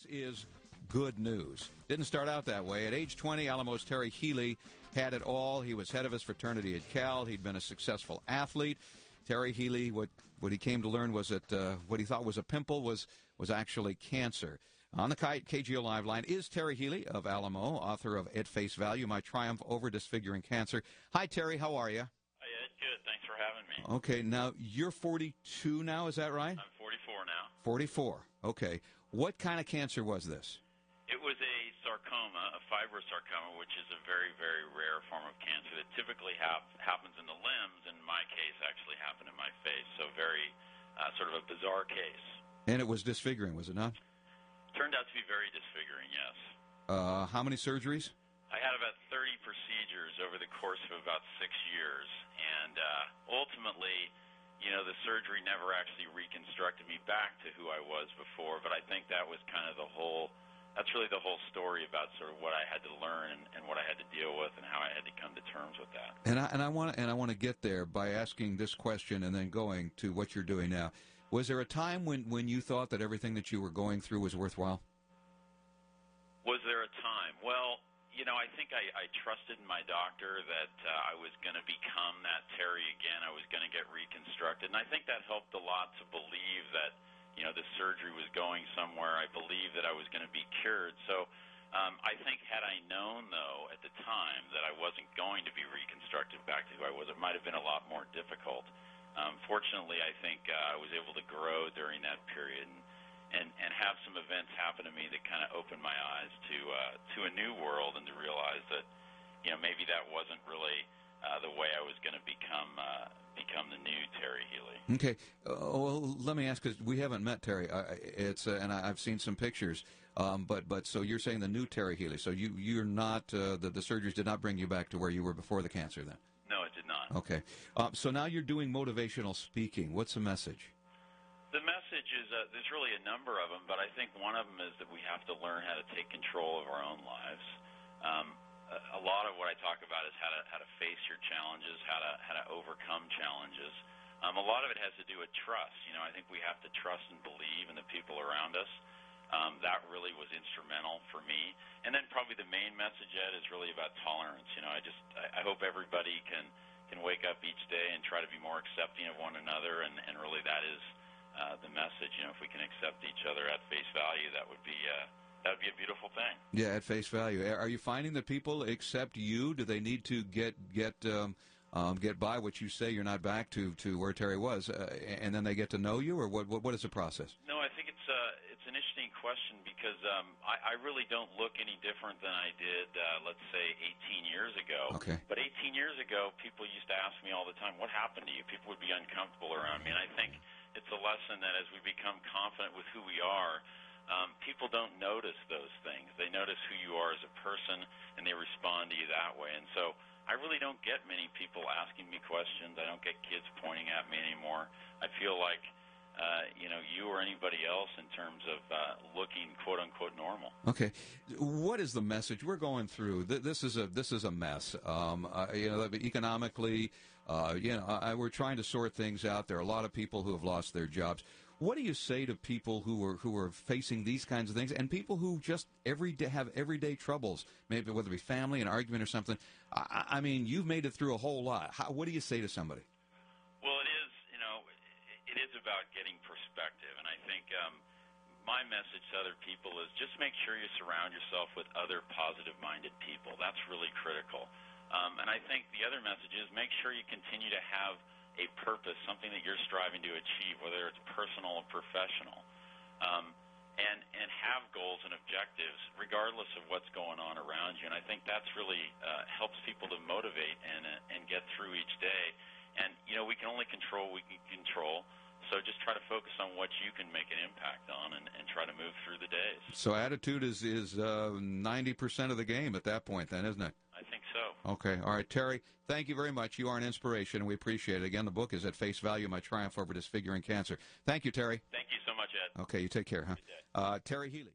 This is good news. Didn't start out that way. At age 20, Alamo's Terry Healey had it all. He was head of his fraternity at Cal. He'd been a successful athlete. Terry Healey, what he came to learn was that what he thought was a pimple was actually cancer. On the KGO Live line is Terry Healey of Alamo, author of At Face Value, My Triumph Over Disfiguring Cancer. Hi, Terry. How are you? Hi, Ed. Good. Thanks for having me. Okay. Now, you're 42 now, is that right? I'm 44 now. 44. Okay. What kind of cancer was this? It was a sarcoma, a fibrosarcoma, which is a very, very rare form of cancer that typically happens in the limbs. In my case, actually happened in my face. So very sort of a bizarre case. And it was disfiguring, was it not? Turned out to be very disfiguring, yes. How many surgeries? I had about 30 procedures over the course of about 6 years. And ultimately, you know, the surgery never actually reconstructed me back to who I was before. But I think that was kind of that's really the whole story about sort of what I had to learn and what I had to deal with and how I had to come to terms with that. And I want to get there by asking this question and then going to what you're doing now. Was there a time when you thought that everything that you were going through was worthwhile? Was there a time? Well, you know, I think I trusted in my doctor that I was going to become that Terry again. I was going to get reconstructed. And I think that helped a lot to believe that, you know, the surgery was going somewhere. I believed that I was going to be cured. So I think had I known, though, at the time that I wasn't going to be reconstructed back to who I was, it might have been a lot more difficult. Fortunately, I think I was able to grow during that period and have some events happen to me that kind of opened my eyes to a new world and to realize that, you know, maybe that wasn't really the way I was going to become the new Terry Healey. Okay. Well, let me ask, because we haven't met Terry. And I've seen some pictures. But so you're saying the new Terry Healey. So you're not the surgeries did not bring you back to where you were before the cancer then? No, it did not. Okay. So now you're doing motivational speaking. What's the message? The message is there's really a number of them, but I think one of them is that we have to learn how to take control of our own lives. A lot of what I talk about is how to face your challenges, how to overcome challenges. A lot of it has to do with trust. You know, I think we have to trust and believe in the people around us. That really was instrumental for me. And then probably the main message, Ed, is really about tolerance. You know, I hope everybody can wake up each day and try to be more accepting of one another, and really that is the message. You know, if we can accept each other at face value, that would be a beautiful thing. Yeah, at face value. Are you finding that people accept you? Do they need to get by what you say you're not back to where Terry was, and then they get to know you, or what is the process? No, I think it's an interesting question because I really don't look any different than I did, let's say, 18 years ago. Okay. But 18 years ago, people used to ask me all the time, what happened to you? People would be uncomfortable around me, and I think it's a lesson that as we become confident with who we are, people don't notice those things. They notice who you are as a person, and they respond to you that way. And so I really don't get many people asking me questions. I don't get kids pointing at me anymore. I feel like, you know, you or anybody else in terms of looking quote-unquote normal. Okay. What is the message we're going through? This is a mess. You know, economically, you know, we're trying to sort things out. There are a lot of people who have lost their jobs. What do you say to people who are facing these kinds of things, and people who just have everyday troubles, maybe whether it be family, an argument, or something? I mean, you've made it through a whole lot. What do you say to somebody? Well, it is, you know, it is about getting perspective, and I think my message to other people is just make sure you surround yourself with other positive-minded people. That's really critical. And I think the other message is make sure you continue to have a purpose, something that you're striving to achieve, whether it's personal or professional, and have goals and objectives regardless of what's going on around you. And I think that's really helps people to motivate and get through each day. And, you know, we can only control what we can control, so just try to focus on what you can make an impact on and try to move through the days. So attitude is 90% of the game at that point then, isn't it? I think so. Okay. All right, Terry, thank you very much. You are an inspiration, and we appreciate it. Again, the book is At Face Value, My Triumph Over Disfiguring Cancer. Thank you, Terry. Thank you so much, Ed. Okay, you take care, huh? Good day. Terry Healey.